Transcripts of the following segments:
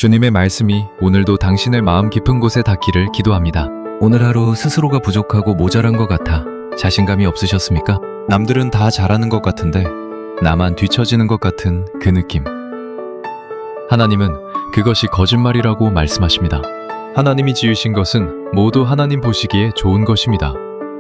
주님의 말씀이 오늘도 당신의 마음 깊은 곳에 닿기를 기도합니다. 오늘 하루 스스로가 부족하고 모자란 것 같아 자신감이 없으셨습니까? 남들은 다 잘하는 것 같은데 나만 뒤처지는 것 같은 그 느낌. 하나님은 그것이 거짓말이라고 말씀하십니다. 하나님이 지으신 것은 모두 하나님 보시기에 좋은 것입니다.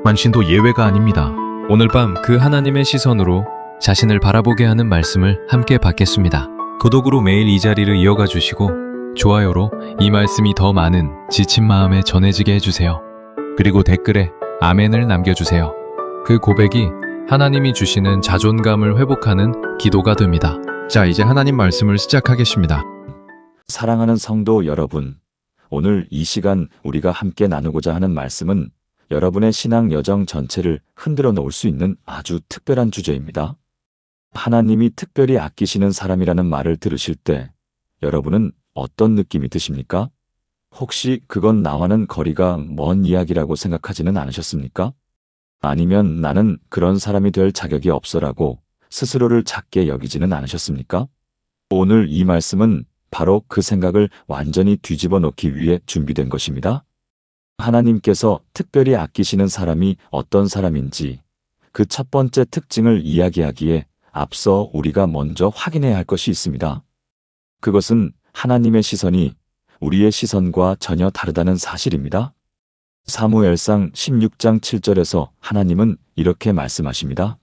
만신도 예외가 아닙니다. 오늘 밤 그 하나님의 시선으로 자신을 바라보게 하는 말씀을 함께 받겠습니다. 구독으로 매일 이 자리를 이어가 주시고 좋아요로 이 말씀이 더 많은 지친 마음에 전해지게 해주세요. 그리고 댓글에 아멘을 남겨주세요. 그 고백이 하나님이 주시는 자존감을 회복하는 기도가 됩니다. 자, 이제 하나님 말씀을 시작하겠습니다. 사랑하는 성도 여러분, 오늘 이 시간 우리가 함께 나누고자 하는 말씀은 여러분의 신앙 여정 전체를 흔들어 놓을 수 있는 아주 특별한 주제입니다. 하나님이 특별히 아끼시는 사람이라는 말을 들으실 때 여러분은 어떤 느낌이 드십니까? 혹시 그건 나와는 거리가 먼 이야기라고 생각하지는 않으셨습니까? 아니면 나는 그런 사람이 될 자격이 없어라고 스스로를 작게 여기지는 않으셨습니까? 오늘 이 말씀은 바로 그 생각을 완전히 뒤집어 놓기 위해 준비된 것입니다. 하나님께서 특별히 아끼시는 사람이 어떤 사람인지 그 첫 번째 특징을 이야기하기에 앞서 우리가 먼저 확인해야 할 것이 있습니다. 그것은 하나님의 시선이 우리의 시선과 전혀 다르다는 사실입니다. 사무엘상 16장 7절에서 하나님은 이렇게 말씀하십니다.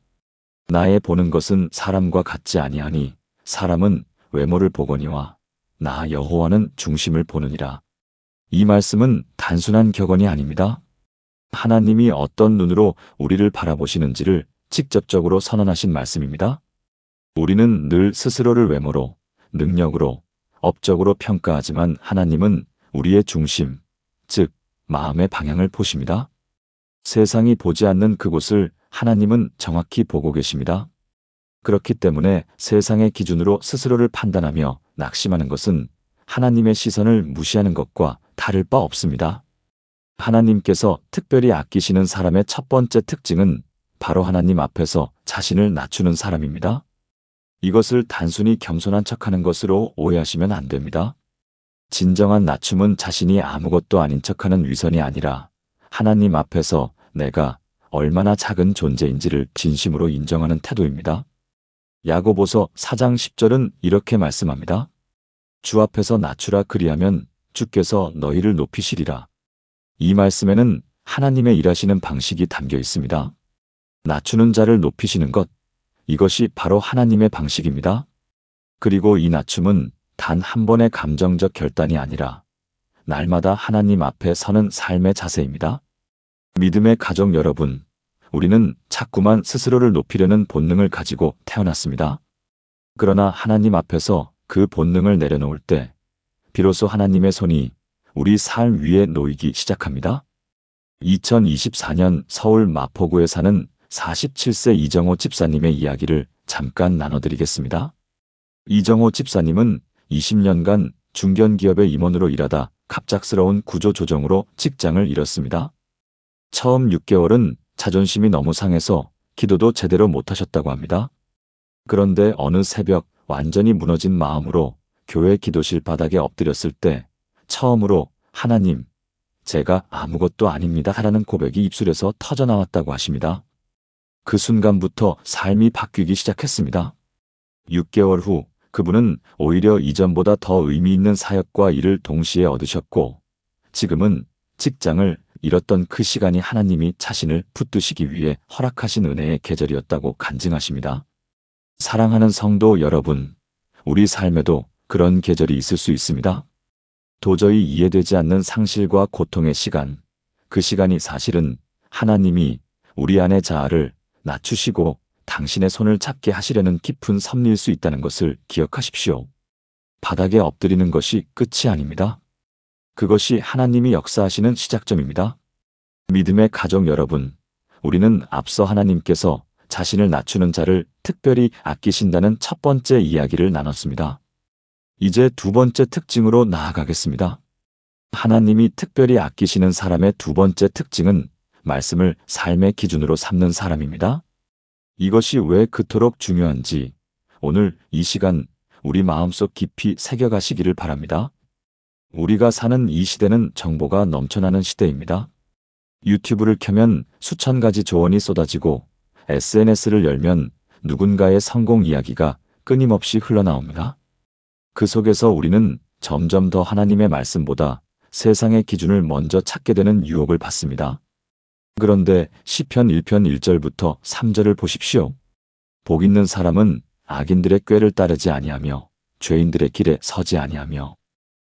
나의 보는 것은 사람과 같지 아니하니 사람은 외모를 보거니와 나 여호와는 중심을 보느니라. 이 말씀은 단순한 격언이 아닙니다. 하나님이 어떤 눈으로 우리를 바라보시는지를 직접적으로 선언하신 말씀입니다. 우리는 늘 스스로를 외모로, 능력으로, 업적으로 평가하지만 하나님은 우리의 중심, 즉 마음의 방향을 보십니다. 세상이 보지 않는 그곳을 하나님은 정확히 보고 계십니다. 그렇기 때문에 세상의 기준으로 스스로를 판단하며 낙심하는 것은 하나님의 시선을 무시하는 것과 다를 바 없습니다. 하나님께서 특별히 아끼시는 사람의 첫 번째 특징은 바로 하나님 앞에서 자신을 낮추는 사람입니다. 이것을 단순히 겸손한 척하는 것으로 오해하시면 안 됩니다. 진정한 낮춤은 자신이 아무것도 아닌 척하는 위선이 아니라 하나님 앞에서 내가 얼마나 작은 존재인지를 진심으로 인정하는 태도입니다. 야고보서 4장 10절은 이렇게 말씀합니다. 주 앞에서 낮추라 그리하면 주께서 너희를 높이시리라. 이 말씀에는 하나님의 일하시는 방식이 담겨 있습니다. 낮추는 자를 높이시는 것, 이것이 바로 하나님의 방식입니다. 그리고 이 낮춤은 단 한 번의 감정적 결단이 아니라 날마다 하나님 앞에 서는 삶의 자세입니다. 믿음의 가족 여러분, 우리는 자꾸만 스스로를 높이려는 본능을 가지고 태어났습니다. 그러나 하나님 앞에서 그 본능을 내려놓을 때 비로소 하나님의 손이 우리 삶 위에 놓이기 시작합니다. 2024년 서울 마포구에 사는 47세 이정호 집사님의 이야기를 잠깐 나눠드리겠습니다. 이정호 집사님은 20년간 중견기업의 임원으로 일하다 갑작스러운 구조조정으로 직장을 잃었습니다. 처음 6개월은 자존심이 너무 상해서 기도도 제대로 못하셨다고 합니다. 그런데 어느 새벽 완전히 무너진 마음으로 교회 기도실 바닥에 엎드렸을 때 처음으로 하나님, 제가 아무것도 아닙니다 라는 고백이 입술에서 터져나왔다고 하십니다. 그 순간부터 삶이 바뀌기 시작했습니다. 6개월 후 그분은 오히려 이전보다 더 의미 있는 사역과 일을 동시에 얻으셨고 지금은 직장을 잃었던 그 시간이 하나님이 자신을 붙드시기 위해 허락하신 은혜의 계절이었다고 간증하십니다. 사랑하는 성도 여러분, 우리 삶에도 그런 계절이 있을 수 있습니다. 도저히 이해되지 않는 상실과 고통의 시간, 그 시간이 사실은 하나님이 우리 안의 자아를 낮추시고 당신의 손을 잡게 하시려는 깊은 섭리일 수 있다는 것을 기억하십시오. 바닥에 엎드리는 것이 끝이 아닙니다. 그것이 하나님이 역사하시는 시작점입니다. 믿음의 가족 여러분, 우리는 앞서 하나님께서 자신을 낮추는 자를 특별히 아끼신다는 첫 번째 이야기를 나눴습니다. 이제 두 번째 특징으로 나아가겠습니다. 하나님이 특별히 아끼시는 사람의 두 번째 특징은 말씀을 삶의 기준으로 삼는 사람입니다. 이것이 왜 그토록 중요한지 오늘 이 시간 우리 마음속 깊이 새겨가시기를 바랍니다. 우리가 사는 이 시대는 정보가 넘쳐나는 시대입니다. 유튜브를 켜면 수천 가지 조언이 쏟아지고 SNS를 열면 누군가의 성공 이야기가 끊임없이 흘러나옵니다. 그 속에서 우리는 점점 더 하나님의 말씀보다 세상의 기준을 먼저 찾게 되는 유혹을 받습니다. 그런데 시편 1편 1절부터 3절을 보십시오. 복 있는 사람은 악인들의 꾀를 따르지 아니하며 죄인들의 길에 서지 아니하며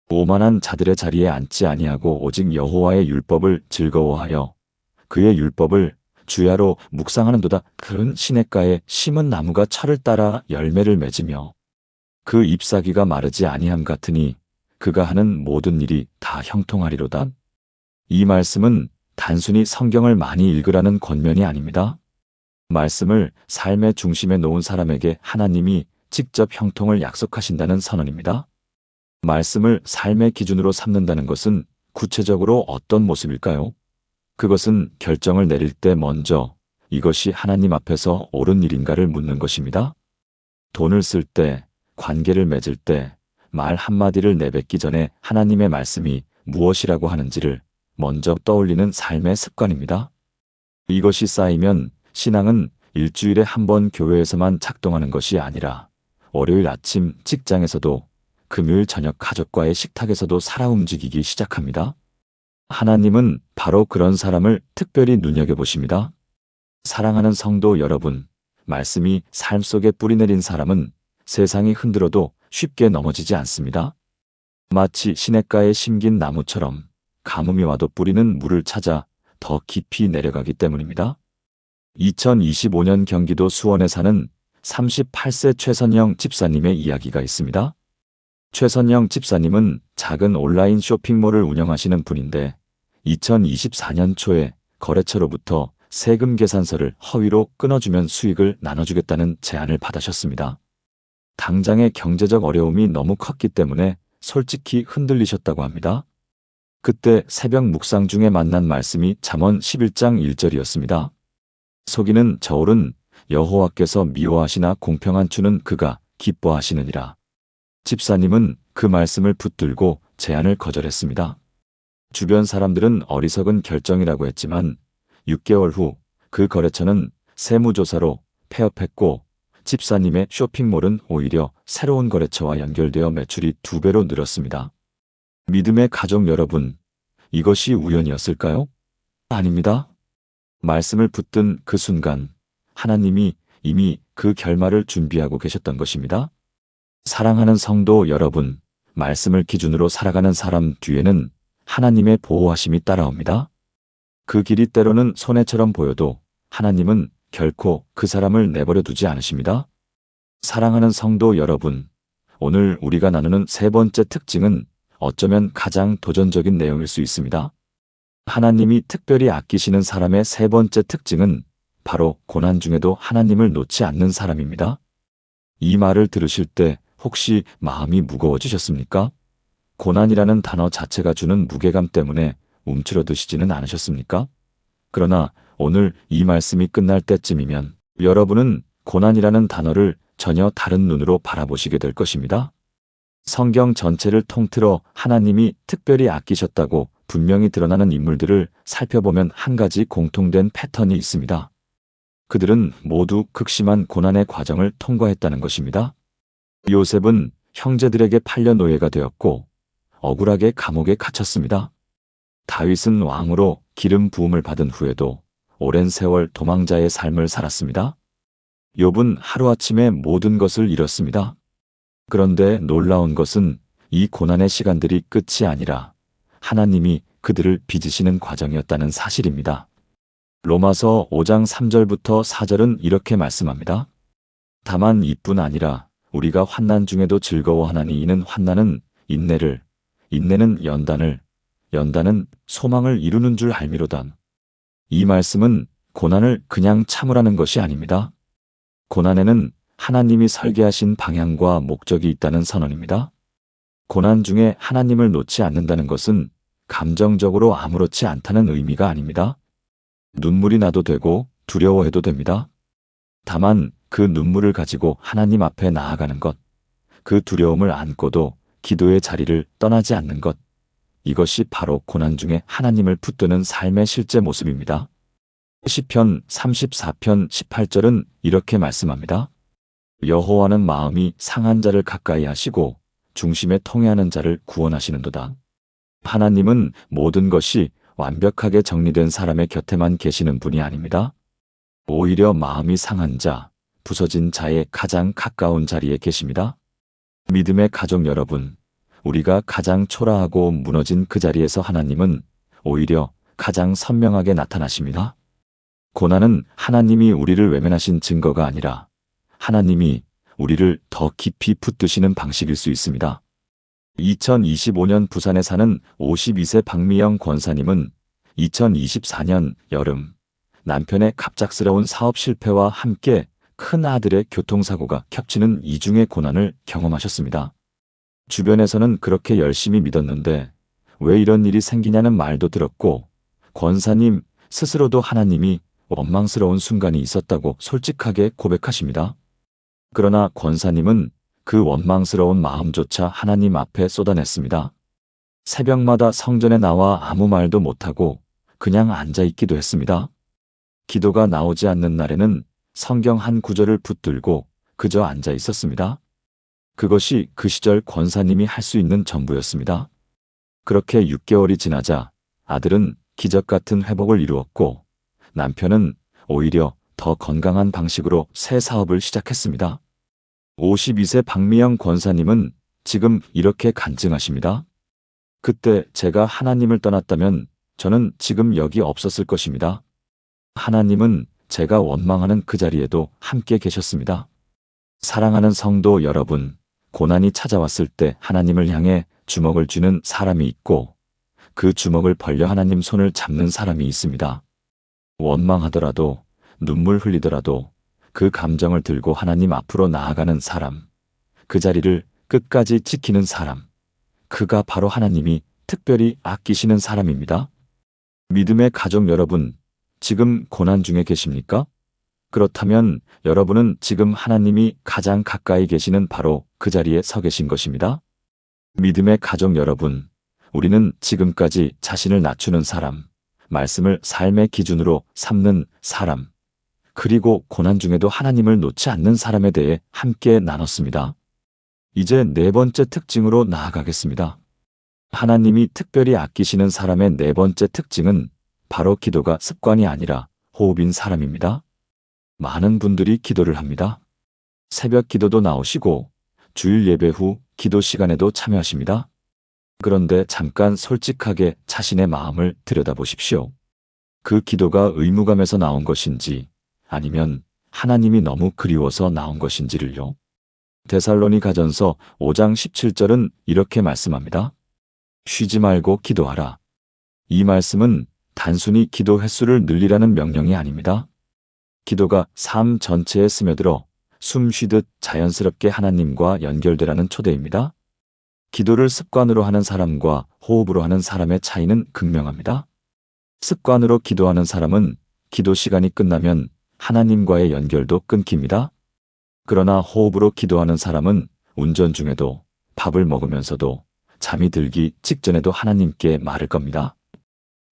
오만한 자들의 자리에 앉지 아니하고 오직 여호와의 율법을 즐거워하여 그의 율법을 주야로 묵상하는도다. 그런 시냇가에 심은 나무가 철을 따라 열매를 맺으며 그 잎사귀가 마르지 아니함 같으니 그가 하는 모든 일이 다 형통하리로다. 이 말씀은 단순히 성경을 많이 읽으라는 권면이 아닙니다. 말씀을 삶의 중심에 놓은 사람에게 하나님이 직접 형통을 약속하신다는 선언입니다. 말씀을 삶의 기준으로 삼는다는 것은 구체적으로 어떤 모습일까요? 그것은 결정을 내릴 때 먼저 이것이 하나님 앞에서 옳은 일인가를 묻는 것입니다. 돈을 쓸 때, 관계를 맺을 때, 말 한마디를 내뱉기 전에 하나님의 말씀이 무엇이라고 하는지를 먼저 떠올리는 삶의 습관입니다. 이것이 쌓이면 신앙은 일주일에 한 번 교회에서만 작동하는 것이 아니라 월요일 아침 직장에서도 금요일 저녁 가족과의 식탁에서도 살아 움직이기 시작합니다. 하나님은 바로 그런 사람을 특별히 눈여겨보십니다. 사랑하는 성도 여러분, 말씀이 삶 속에 뿌리내린 사람은 세상이 흔들어도 쉽게 넘어지지 않습니다. 마치 시냇가에 심긴 나무처럼 가뭄이 와도 뿌리는 물을 찾아 더 깊이 내려가기 때문입니다. 2025년 경기도 수원에 사는 38세 최선영 집사님의 이야기가 있습니다. 최선영 집사님은 작은 온라인 쇼핑몰을 운영하시는 분인데 2024년 초에 거래처로부터 세금 계산서를 허위로 끊어주면 수익을 나눠주겠다는 제안을 받으셨습니다. 당장의 경제적 어려움이 너무 컸기 때문에 솔직히 흔들리셨다고 합니다. 그때 새벽 묵상 중에 만난 말씀이 잠언 11장 1절이었습니다. 속이는 저울은 여호와께서 미워하시나 공평한 추는 그가 기뻐하시느니라. 집사님은 그 말씀을 붙들고 제안을 거절했습니다. 주변 사람들은 어리석은 결정이라고 했지만 6개월 후 그 거래처는 세무조사로 폐업했고 집사님의 쇼핑몰은 오히려 새로운 거래처와 연결되어 매출이 2배로 늘었습니다. 믿음의 가족 여러분, 이것이 우연이었을까요? 아닙니다. 말씀을 붙든 그 순간 하나님이 이미 그 결말을 준비하고 계셨던 것입니다. 사랑하는 성도 여러분, 말씀을 기준으로 살아가는 사람 뒤에는 하나님의 보호하심이 따라옵니다. 그 길이 때로는 손해처럼 보여도 하나님은 결코 그 사람을 내버려 두지 않으십니다. 사랑하는 성도 여러분, 오늘 우리가 나누는 세 번째 특징은 어쩌면 가장 도전적인 내용일 수 있습니다. 하나님이 특별히 아끼시는 사람의 세 번째 특징은 바로 고난 중에도 하나님을 놓지 않는 사람입니다. 이 말을 들으실 때 혹시 마음이 무거워지셨습니까? 고난이라는 단어 자체가 주는 무게감 때문에 움츠러드시지는 않으셨습니까? 그러나 오늘 이 말씀이 끝날 때쯤이면 여러분은 고난이라는 단어를 전혀 다른 눈으로 바라보시게 될 것입니다. 성경 전체를 통틀어 하나님이 특별히 아끼셨다고 분명히 드러나는 인물들을 살펴보면 한 가지 공통된 패턴이 있습니다. 그들은 모두 극심한 고난의 과정을 통과했다는 것입니다. 요셉은 형제들에게 팔려 노예가 되었고 억울하게 감옥에 갇혔습니다. 다윗은 왕으로 기름 부음을 받은 후에도 오랜 세월 도망자의 삶을 살았습니다. 욥은 하루아침에 모든 것을 잃었습니다. 그런데 놀라운 것은 이 고난의 시간들이 끝이 아니라 하나님이 그들을 빚으시는 과정이었다는 사실입니다. 로마서 5장 3절부터 4절은 이렇게 말씀합니다. 다만 이뿐 아니라 우리가 환난 중에도 즐거워하나니 이는 환난은 인내를, 인내는 연단을, 연단은 소망을 이루는 줄 알미로다. 이 말씀은 고난을 그냥 참으라는 것이 아닙니다. 고난에는 하나님이 설계하신 방향과 목적이 있다는 선언입니다. 고난 중에 하나님을 놓지 않는다는 것은 감정적으로 아무렇지 않다는 의미가 아닙니다. 눈물이 나도 되고 두려워해도 됩니다. 다만 그 눈물을 가지고 하나님 앞에 나아가는 것, 그 두려움을 안고도 기도의 자리를 떠나지 않는 것, 이것이 바로 고난 중에 하나님을 붙드는 삶의 실제 모습입니다. 시편 34편 18절은 이렇게 말씀합니다. 여호와는 마음이 상한 자를 가까이 하시고 중심에 통회하는 자를 구원하시는도다. 하나님은 모든 것이 완벽하게 정리된 사람의 곁에만 계시는 분이 아닙니다. 오히려 마음이 상한 자, 부서진 자의 가장 가까운 자리에 계십니다. 믿음의 가족 여러분, 우리가 가장 초라하고 무너진 그 자리에서 하나님은 오히려 가장 선명하게 나타나십니다. 고난은 하나님이 우리를 외면하신 증거가 아니라 하나님이 우리를 더 깊이 붙드시는 방식일 수 있습니다. 2025년 부산에 사는 52세 박미영 권사님은 2024년 여름 남편의 갑작스러운 사업 실패와 함께 큰 아들의 교통사고가 겹치는 이중의 고난을 경험하셨습니다. 주변에서는 그렇게 열심히 믿었는데 왜 이런 일이 생기냐는 말도 들었고 권사님 스스로도 하나님이 원망스러운 순간이 있었다고 솔직하게 고백하십니다. 그러나 권사님은 그 원망스러운 마음조차 하나님 앞에 쏟아냈습니다. 새벽마다 성전에 나와 아무 말도 못하고 그냥 앉아있기도 했습니다. 기도가 나오지 않는 날에는 성경 한 구절을 붙들고 그저 앉아 있었습니다. 그것이 그 시절 권사님이 할 수 있는 전부였습니다. 그렇게 6개월이 지나자 아들은 기적 같은 회복을 이루었고 남편은 오히려 더 건강한 방식으로 새 사업을 시작했습니다. 52세 박미영 권사님은 지금 이렇게 간증하십니다. 그때 제가 하나님을 떠났다면 저는 지금 여기 없었을 것입니다. 하나님은 제가 원망하는 그 자리에도 함께 계셨습니다. 사랑하는 성도 여러분, 고난이 찾아왔을 때 하나님을 향해 주먹을 쥐는 사람이 있고 그 주먹을 벌려 하나님 손을 잡는 사람이 있습니다. 원망하더라도 눈물 흘리더라도 그 감정을 들고 하나님 앞으로 나아가는 사람, 그 자리를 끝까지 지키는 사람, 그가 바로 하나님이 특별히 아끼시는 사람입니다. 믿음의 가족 여러분, 지금 고난 중에 계십니까? 그렇다면 여러분은 지금 하나님이 가장 가까이 계시는 바로 그 자리에 서 계신 것입니다. 믿음의 가족 여러분, 우리는 지금까지 자신을 낮추는 사람, 말씀을 삶의 기준으로 삼는 사람, 그리고 고난 중에도 하나님을 놓지 않는 사람에 대해 함께 나눴습니다. 이제 네 번째 특징으로 나아가겠습니다. 하나님이 특별히 아끼시는 사람의 네 번째 특징은 바로 기도가 습관이 아니라 호흡인 사람입니다. 많은 분들이 기도를 합니다. 새벽 기도도 나오시고 주일 예배 후 기도 시간에도 참여하십니다. 그런데 잠깐 솔직하게 자신의 마음을 들여다보십시오. 그 기도가 의무감에서 나온 것인지 아니면 하나님이 너무 그리워서 나온 것인지를요. 데살로니가전서 5장 17절은 이렇게 말씀합니다. 쉬지 말고 기도하라. 이 말씀은 단순히 기도 횟수를 늘리라는 명령이 아닙니다. 기도가 삶 전체에 스며들어 숨 쉬듯 자연스럽게 하나님과 연결되라는 초대입니다. 기도를 습관으로 하는 사람과 호흡으로 하는 사람의 차이는 극명합니다. 습관으로 기도하는 사람은 기도 시간이 끝나면 하나님과의 연결도 끊깁니다. 그러나 호흡으로 기도하는 사람은 운전 중에도 밥을 먹으면서도 잠이 들기 직전에도 하나님께 말할 겁니다.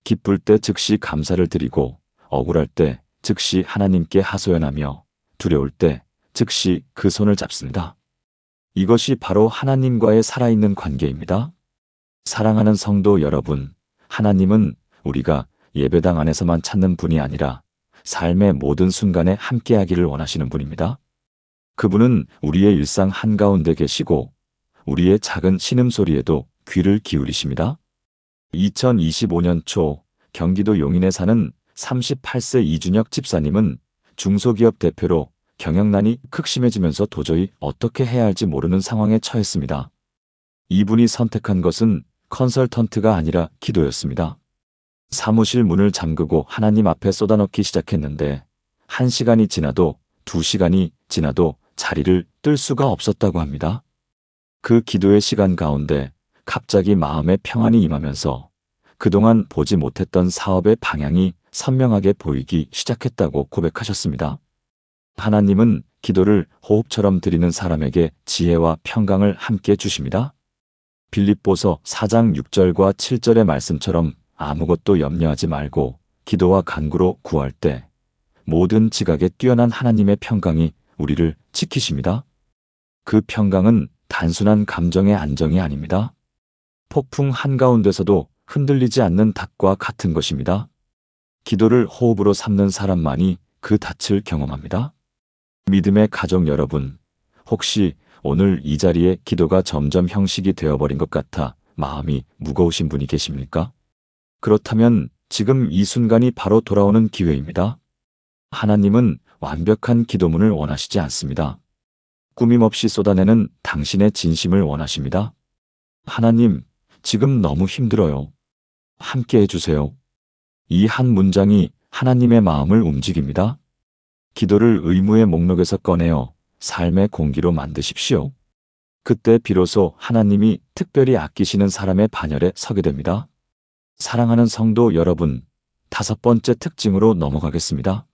기쁠 때 즉시 감사를 드리고 억울할 때 즉시 하나님께 하소연하며 두려울 때 즉시 그 손을 잡습니다. 이것이 바로 하나님과의 살아있는 관계입니다. 사랑하는 성도 여러분, 하나님은 우리가 예배당 안에서만 찾는 분이 아니라 삶의 모든 순간에 함께하기를 원하시는 분입니다. 그분은 우리의 일상 한가운데 계시고 우리의 작은 신음소리에도 귀를 기울이십니다. 2025년 초 경기도 용인에 사는 38세 이준혁 집사님은 중소기업 대표로 경영난이 극심해지면서 도저히 어떻게 해야 할지 모르는 상황에 처했습니다. 이분이 선택한 것은 컨설턴트가 아니라 기도였습니다. 사무실 문을 잠그고 하나님 앞에 쏟아넣기 시작했는데 1시간이 지나도 2시간이 지나도 자리를 뜰 수가 없었다고 합니다. 그 기도의 시간 가운데 갑자기 마음의 평안이 임하면서 그동안 보지 못했던 사업의 방향이 선명하게 보이기 시작했다고 고백하셨습니다. 하나님은 기도를 호흡처럼 드리는 사람에게 지혜와 평강을 함께 주십니다. 빌립보서 4장 6절과 7절의 말씀처럼 아무것도 염려하지 말고 기도와 간구로 구할 때 모든 지각에 뛰어난 하나님의 평강이 우리를 지키십니다. 그 평강은 단순한 감정의 안정이 아닙니다. 폭풍 한가운데서도 흔들리지 않는 닷과 같은 것입니다. 기도를 호흡으로 삼는 사람만이 그 닻을 경험합니다. 믿음의 가족 여러분, 혹시 오늘 이 자리에 기도가 점점 형식이 되어버린 것 같아 마음이 무거우신 분이 계십니까? 그렇다면 지금 이 순간이 바로 돌아오는 기회입니다. 하나님은 완벽한 기도문을 원하시지 않습니다. 꾸밈없이 쏟아내는 당신의 진심을 원하십니다. 하나님, 지금 너무 힘들어요. 함께 해주세요. 이 한 문장이 하나님의 마음을 움직입니다. 기도를 의무의 목록에서 꺼내어 삶의 공기로 만드십시오. 그때 비로소 하나님이 특별히 아끼시는 사람의 반열에 서게 됩니다. 사랑하는 성도 여러분, 5번째 특징으로 넘어가겠습니다.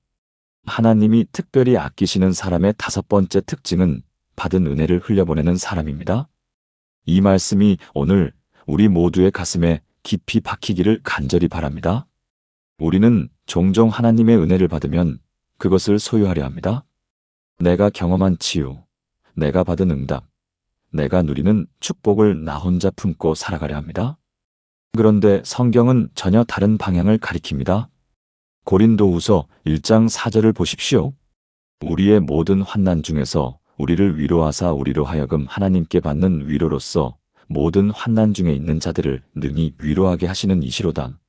하나님이 특별히 아끼시는 사람의 5번째 특징은 받은 은혜를 흘려보내는 사람입니다. 이 말씀이 오늘 우리 모두의 가슴에 깊이 박히기를 간절히 바랍니다. 우리는 종종 하나님의 은혜를 받으면 그것을 소유하려 합니다. 내가 경험한 치유, 내가 받은 응답, 내가 누리는 축복을 나 혼자 품고 살아가려 합니다. 그런데 성경은 전혀 다른 방향을 가리킵니다. 고린도후서 1장 4절을 보십시오. 우리의 모든 환난 중에서 우리를 위로하사 우리로 하여금 하나님께 받는 위로로서 모든 환난 중에 있는 자들을 능히 위로하게 하시는 이시로다.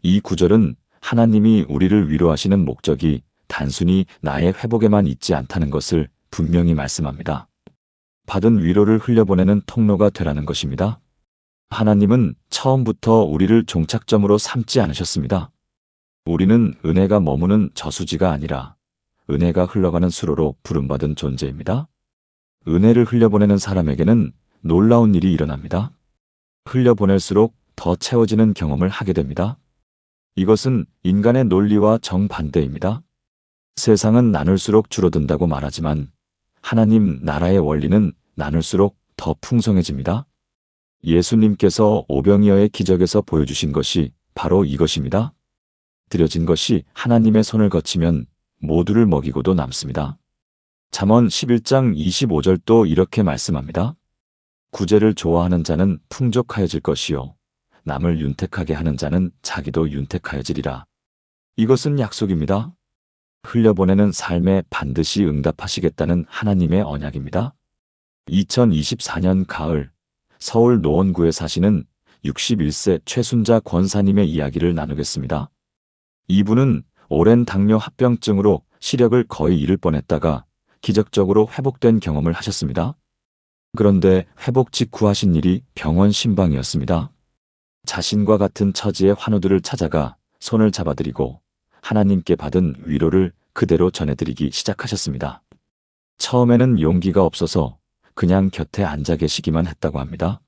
이 구절은 하나님이 우리를 위로하시는 목적이 단순히 나의 회복에만 있지 않다는 것을 분명히 말씀합니다. 받은 위로를 흘려보내는 통로가 되라는 것입니다. 하나님은 처음부터 우리를 종착점으로 삼지 않으셨습니다. 우리는 은혜가 머무는 저수지가 아니라 은혜가 흘러가는 수로로 부름받은 존재입니다. 은혜를 흘려보내는 사람에게는 놀라운 일이 일어납니다. 흘려보낼수록 더 채워지는 경험을 하게 됩니다. 이것은 인간의 논리와 정반대입니다. 세상은 나눌수록 줄어든다고 말하지만 하나님 나라의 원리는 나눌수록 더 풍성해집니다. 예수님께서 오병이어의 기적에서 보여주신 것이 바로 이것입니다. 드려진 것이 하나님의 손을 거치면 모두를 먹이고도 남습니다. 잠언 11장 25절도 이렇게 말씀합니다. 구제를 좋아하는 자는 풍족하여질 것이요 남을 윤택하게 하는 자는 자기도 윤택하여지리라. 이것은 약속입니다. 흘려보내는 삶에 반드시 응답하시겠다는 하나님의 언약입니다. 2024년 가을 서울 노원구에 사시는 61세 최순자 권사님의 이야기를 나누겠습니다. 이분은 오랜 당뇨 합병증으로 시력을 거의 잃을 뻔했다가 기적적으로 회복된 경험을 하셨습니다. 그런데 회복 직후 하신 일이 병원 신방이었습니다. 자신과 같은 처지의 환우들을 찾아가 손을 잡아드리고 하나님께 받은 위로를 그대로 전해드리기 시작하셨습니다. 처음에는 용기가 없어서 그냥 곁에 앉아 계시기만 했다고 합니다.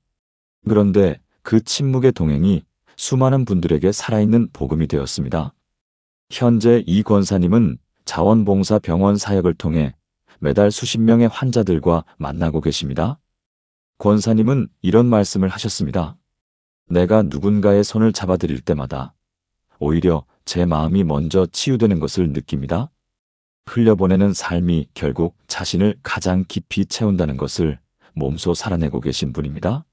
그런데 그 침묵의 동행이 수많은 분들에게 살아있는 복음이 되었습니다. 현재 이 권사님은 자원봉사 병원 사역을 통해 매달 수십 명의 환자들과 만나고 계십니다. 권사님은 이런 말씀을 하셨습니다. 내가 누군가의 손을 잡아드릴 때마다 오히려 제 마음이 먼저 치유되는 것을 느낍니다. 흘려보내는 삶이 결국 자신을 가장 깊이 채운다는 것을 몸소 살아내고 계신 분입니다.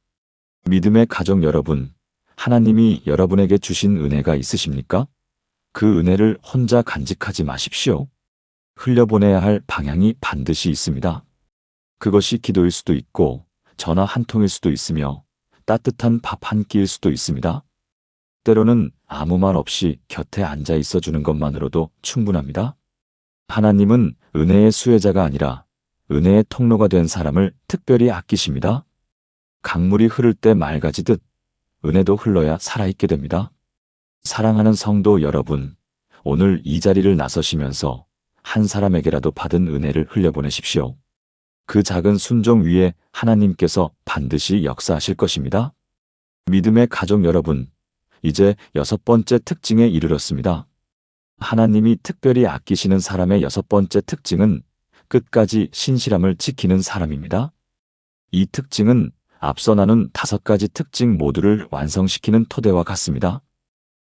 믿음의 가족 여러분, 하나님이 여러분에게 주신 은혜가 있으십니까? 그 은혜를 혼자 간직하지 마십시오. 흘려보내야 할 방향이 반드시 있습니다. 그것이 기도일 수도 있고 전화 한 통일 수도 있으며 따뜻한 밥 한 끼일 수도 있습니다. 때로는 아무 말 없이 곁에 앉아 있어 주는 것만으로도 충분합니다. 하나님은 은혜의 수혜자가 아니라 은혜의 통로가 된 사람을 특별히 아끼십니다. 강물이 흐를 때 맑아지듯 은혜도 흘러야 살아있게 됩니다. 사랑하는 성도 여러분, 오늘 이 자리를 나서시면서 한 사람에게라도 받은 은혜를 흘려보내십시오. 그 작은 순종 위에 하나님께서 반드시 역사하실 것입니다. 믿음의 가족 여러분, 이제 6번째 특징에 이르렀습니다. 하나님이 특별히 아끼시는 사람의 6번째 특징은 끝까지 신실함을 지키는 사람입니다. 이 특징은 앞서 나눈 5가지 특징 모두를 완성시키는 토대와 같습니다.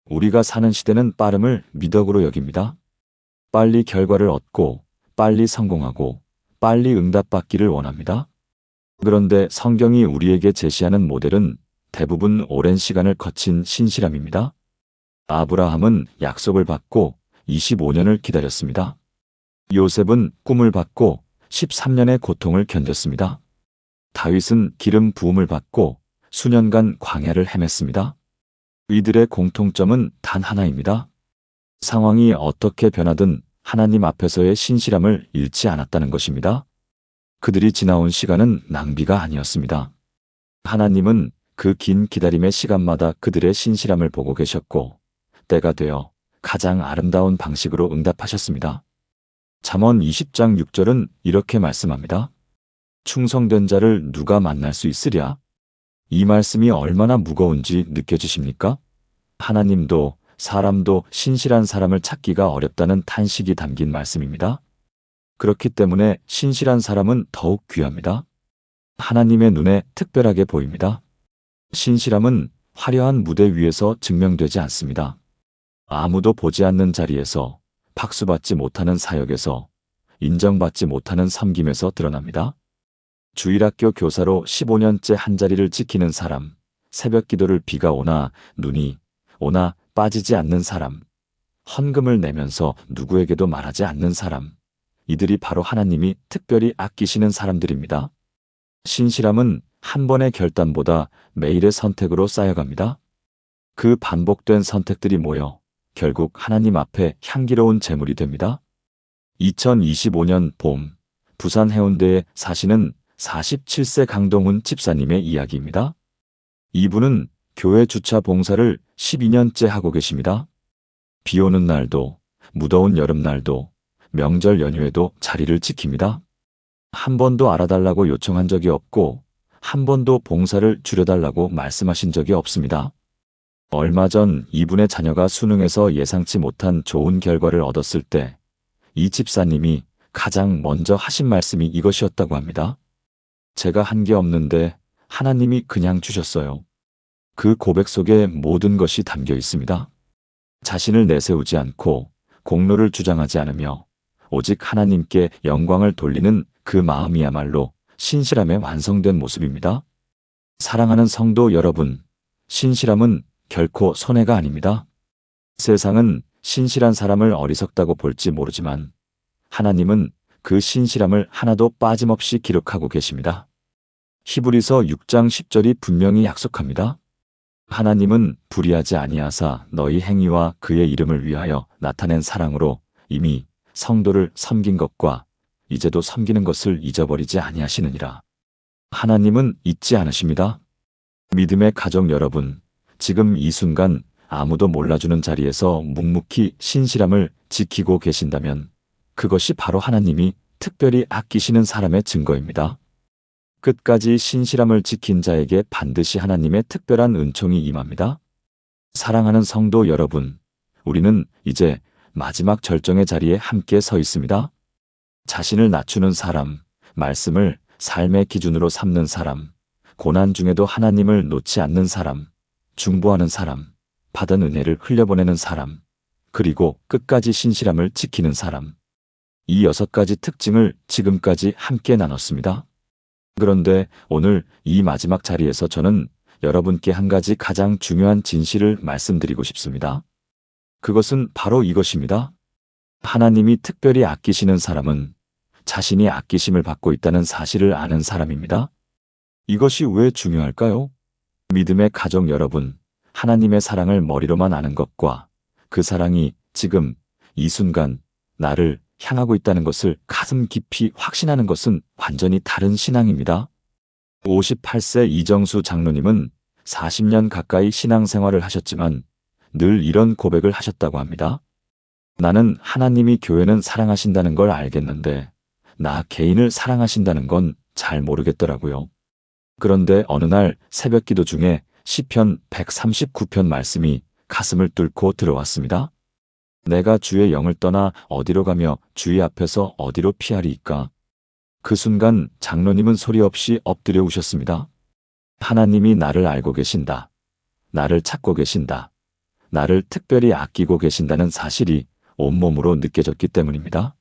우리가 사는 시대는 빠름을 미덕으로 여깁니다. 빨리 결과를 얻고 빨리 성공하고 빨리 응답받기를 원합니다. 그런데 성경이 우리에게 제시하는 모델은 대부분 오랜 시간을 거친 신실함입니다. 아브라함은 약속을 받고 25년을 기다렸습니다. 요셉은 꿈을 받고 13년의 고통을 견뎠습니다. 다윗은 기름 부음을 받고 수년간 광야를 헤맸습니다. 이들의 공통점은 단 하나입니다. 상황이 어떻게 변하든 하나님 앞에서의 신실함을 잃지 않았다는 것입니다. 그들이 지나온 시간은 낭비가 아니었습니다. 하나님은 그 긴 기다림의 시간마다 그들의 신실함을 보고 계셨고 때가 되어 가장 아름다운 방식으로 응답하셨습니다. 잠언 20장 6절은 이렇게 말씀합니다. 충성된 자를 누가 만날 수 있으랴? 이 말씀이 얼마나 무거운지 느껴지십니까? 하나님도 사람도 신실한 사람을 찾기가 어렵다는 탄식이 담긴 말씀입니다. 그렇기 때문에 신실한 사람은 더욱 귀합니다. 하나님의 눈에 특별하게 보입니다. 신실함은 화려한 무대 위에서 증명되지 않습니다. 아무도 보지 않는 자리에서, 박수받지 못하는 사역에서, 인정받지 못하는 섬김에서 드러납니다. 주일학교 교사로 15년째 한자리를 지키는 사람, 새벽 기도를 비가 오나 눈이 오나 빠지지 않는 사람, 헌금을 내면서 누구에게도 말하지 않는 사람, 이들이 바로 하나님이 특별히 아끼시는 사람들입니다. 신실함은 한 번의 결단보다 매일의 선택으로 쌓여갑니다. 그 반복된 선택들이 모여 결국 하나님 앞에 향기로운 제물이 됩니다. 2025년 봄, 부산 해운대에 사시는 47세 강동훈 집사님의 이야기입니다. 이분은 교회 주차 봉사를 12년째 하고 계십니다. 비 오는 날도, 무더운 여름날도, 명절 연휴에도 자리를 지킵니다. 한 번도 알아달라고 요청한 적이 없고, 한 번도 봉사를 줄여달라고 말씀하신 적이 없습니다. 얼마 전 이분의 자녀가 수능에서 예상치 못한 좋은 결과를 얻었을 때, 이 집사님이 가장 먼저 하신 말씀이 이것이었다고 합니다. 제가 한 게 없는데 하나님이 그냥 주셨어요. 그 고백 속에 모든 것이 담겨 있습니다. 자신을 내세우지 않고 공로를 주장하지 않으며 오직 하나님께 영광을 돌리는 그 마음이야말로 신실함의 완성된 모습입니다. 사랑하는 성도 여러분, 신실함은 결코 손해가 아닙니다. 세상은 신실한 사람을 어리석다고 볼지 모르지만 하나님은 그 신실함을 하나도 빠짐없이 기록하고 계십니다. 히브리서 6장 10절이 분명히 약속합니다. 하나님은 불의하지 아니하사 너희 행위와 그의 이름을 위하여 나타낸 사랑으로 이미 성도를 섬긴 것과 이제도 섬기는 것을 잊어버리지 아니하시느니라. 하나님은 잊지 않으십니다. 믿음의 가족 여러분, 지금 이 순간 아무도 몰라주는 자리에서 묵묵히 신실함을 지키고 계신다면 그것이 바로 하나님이 특별히 아끼시는 사람의 증거입니다. 끝까지 신실함을 지킨 자에게 반드시 하나님의 특별한 은총이 임합니다. 사랑하는 성도 여러분, 우리는 이제 마지막 절정의 자리에 함께 서 있습니다. 자신을 낮추는 사람, 말씀을 삶의 기준으로 삼는 사람, 고난 중에도 하나님을 놓지 않는 사람, 중보하는 사람, 받은 은혜를 흘려보내는 사람, 그리고 끝까지 신실함을 지키는 사람. 이 6가지 특징을 지금까지 함께 나눴습니다. 그런데 오늘 이 마지막 자리에서 저는 여러분께 한 가지 가장 중요한 진실을 말씀드리고 싶습니다. 그것은 바로 이것입니다. 하나님이 특별히 아끼시는 사람은 자신이 아끼심을 받고 있다는 사실을 아는 사람입니다. 이것이 왜 중요할까요? 믿음의 가족 여러분, 하나님의 사랑을 머리로만 아는 것과 그 사랑이 지금 이 순간 나를 향하고 있다는 것을 가슴 깊이 확신하는 것은 완전히 다른 신앙입니다. 58세 이정수 장로님은 40년 가까이 신앙생활을 하셨지만 늘 이런 고백을 하셨다고 합니다. 나는 하나님이 교회는 사랑하신다는 걸 알겠는데 나 개인을 사랑하신다는 건 잘 모르겠더라고요. 그런데 어느 날 새벽 기도 중에 시편 139편 말씀이 가슴을 뚫고 들어왔습니다. 내가 주의 영을 떠나 어디로 가며 주의 앞에서 어디로 피하리이까? 그 순간 장로님은 소리 없이 엎드려 우셨습니다. 하나님이 나를 알고 계신다. 나를 찾고 계신다. 나를 특별히 아끼고 계신다는 사실이 온몸으로 느껴졌기 때문입니다.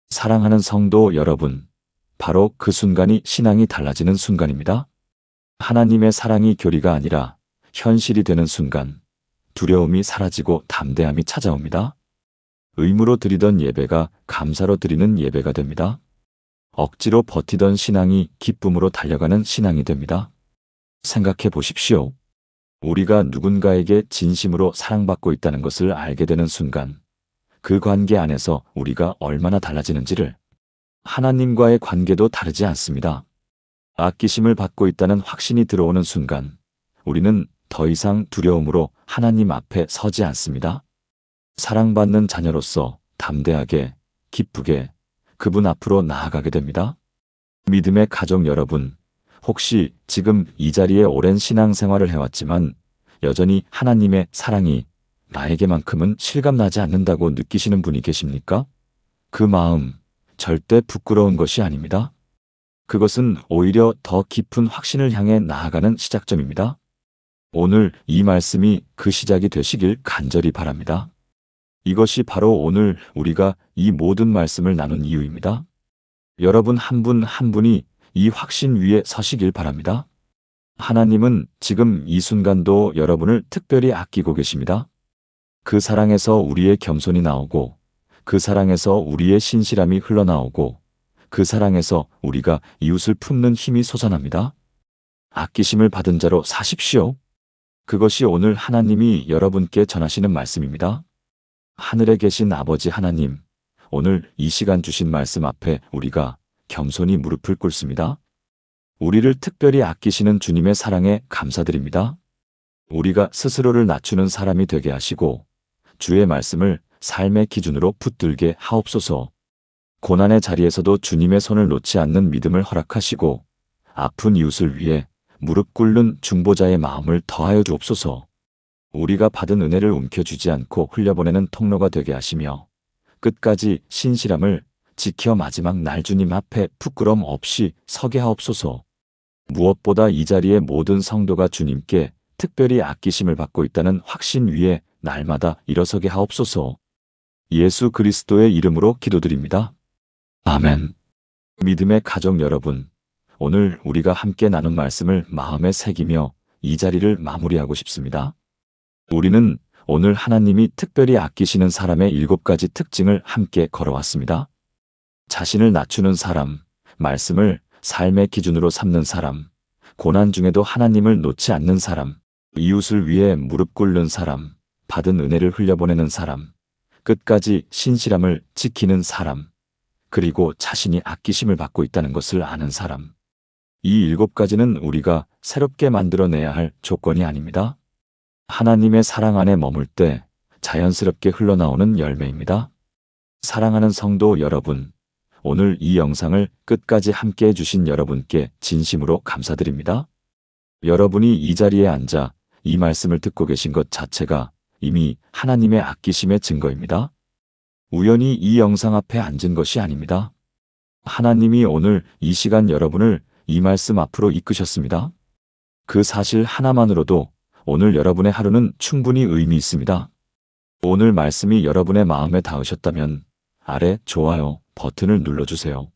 사랑하는 성도 여러분, 바로 그 순간이 신앙이 달라지는 순간입니다. 하나님의 사랑이 교리가 아니라 현실이 되는 순간, 두려움이 사라지고 담대함이 찾아옵니다. 의무로 드리던 예배가 감사로 드리는 예배가 됩니다. 억지로 버티던 신앙이 기쁨으로 달려가는 신앙이 됩니다. 생각해 보십시오. 우리가 누군가에게 진심으로 사랑받고 있다는 것을 알게 되는 순간, 그 관계 안에서 우리가 얼마나 달라지는지를, 하나님과의 관계도 다르지 않습니다. 아끼심을 받고 있다는 확신이 들어오는 순간, 우리는 더 이상 두려움으로 하나님 앞에 서지 않습니다. 사랑받는 자녀로서 담대하게, 기쁘게 그분 앞으로 나아가게 됩니다. 믿음의 가족 여러분, 혹시 지금 이 자리에 오랜 신앙생활을 해왔지만 여전히 하나님의 사랑이 나에게만큼은 실감나지 않는다고 느끼시는 분이 계십니까? 그 마음 절대 부끄러운 것이 아닙니다. 그것은 오히려 더 깊은 확신을 향해 나아가는 시작점입니다. 오늘 이 말씀이 그 시작이 되시길 간절히 바랍니다. 이것이 바로 오늘 우리가 이 모든 말씀을 나눈 이유입니다. 여러분 한 분 한 분이 이 확신 위에 서시길 바랍니다. 하나님은 지금 이 순간도 여러분을 특별히 아끼고 계십니다. 그 사랑에서 우리의 겸손이 나오고, 그 사랑에서 우리의 신실함이 흘러나오고, 그 사랑에서 우리가 이웃을 품는 힘이 솟아납니다. 아끼심을 받은 자로 사십시오. 그것이 오늘 하나님이 여러분께 전하시는 말씀입니다. 하늘에 계신 아버지 하나님, 오늘 이 시간 주신 말씀 앞에 우리가 겸손히 무릎을 꿇습니다. 우리를 특별히 아끼시는 주님의 사랑에 감사드립니다. 우리가 스스로를 낮추는 사람이 되게 하시고 주의 말씀을 삶의 기준으로 붙들게 하옵소서. 고난의 자리에서도 주님의 손을 놓지 않는 믿음을 허락하시고 아픈 이웃을 위해 무릎 꿇는 중보자의 마음을 더하여 주옵소서. 우리가 받은 은혜를 움켜쥐지 않고 흘려보내는 통로가 되게 하시며 끝까지 신실함을 지켜 마지막 날 주님 앞에 부끄럼 없이 서게 하옵소서. 무엇보다 이 자리의 모든 성도가 주님께 특별히 아끼심을 받고 있다는 확신 위에 날마다 일어서게 하옵소서. 예수 그리스도의 이름으로 기도드립니다. 아멘. 믿음의 가족 여러분, 오늘 우리가 함께 나눈 말씀을 마음에 새기며 이 자리를 마무리하고 싶습니다. 우리는 오늘 하나님이 특별히 아끼시는 사람의 7가지 특징을 함께 걸어왔습니다. 자신을 낮추는 사람, 말씀을 삶의 기준으로 삼는 사람, 고난 중에도 하나님을 놓지 않는 사람, 이웃을 위해 무릎 꿇는 사람, 받은 은혜를 흘려보내는 사람, 끝까지 신실함을 지키는 사람, 그리고 자신이 아끼심을 받고 있다는 것을 아는 사람. 이 7가지는 우리가 새롭게 만들어내야 할 조건이 아닙니다. 하나님의 사랑 안에 머물 때 자연스럽게 흘러나오는 열매입니다. 사랑하는 성도 여러분, 오늘 이 영상을 끝까지 함께 해주신 여러분께 진심으로 감사드립니다. 여러분이 이 자리에 앉아 이 말씀을 듣고 계신 것 자체가 이미 하나님의 아끼심의 증거입니다. 우연히 이 영상 앞에 앉은 것이 아닙니다. 하나님이 오늘 이 시간 여러분을 이 말씀 앞으로 이끄셨습니다. 그 사실 하나만으로도 오늘 여러분의 하루는 충분히 의미 있습니다. 오늘 말씀이 여러분의 마음에 닿으셨다면 아래 좋아요 버튼을 눌러주세요.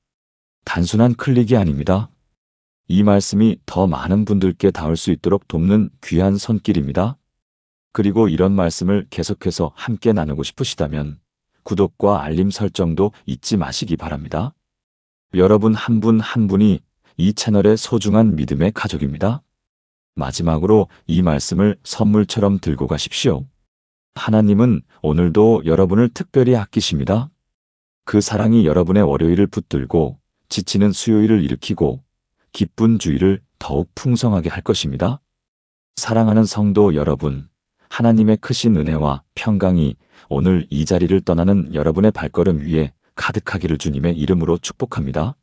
단순한 클릭이 아닙니다. 이 말씀이 더 많은 분들께 닿을 수 있도록 돕는 귀한 손길입니다. 그리고 이런 말씀을 계속해서 함께 나누고 싶으시다면 구독과 알림 설정도 잊지 마시기 바랍니다. 여러분 한 분 한 분이 이 채널의 소중한 믿음의 가족입니다. 마지막으로 이 말씀을 선물처럼 들고 가십시오. 하나님은 오늘도 여러분을 특별히 아끼십니다. 그 사랑이 여러분의 월요일을 붙들고 지치는 수요일을 일으키고 기쁜 주일을 더욱 풍성하게 할 것입니다. 사랑하는 성도 여러분, 하나님의 크신 은혜와 평강이 오늘 이 자리를 떠나는 여러분의 발걸음 위에 가득하기를 주님의 이름으로 축복합니다.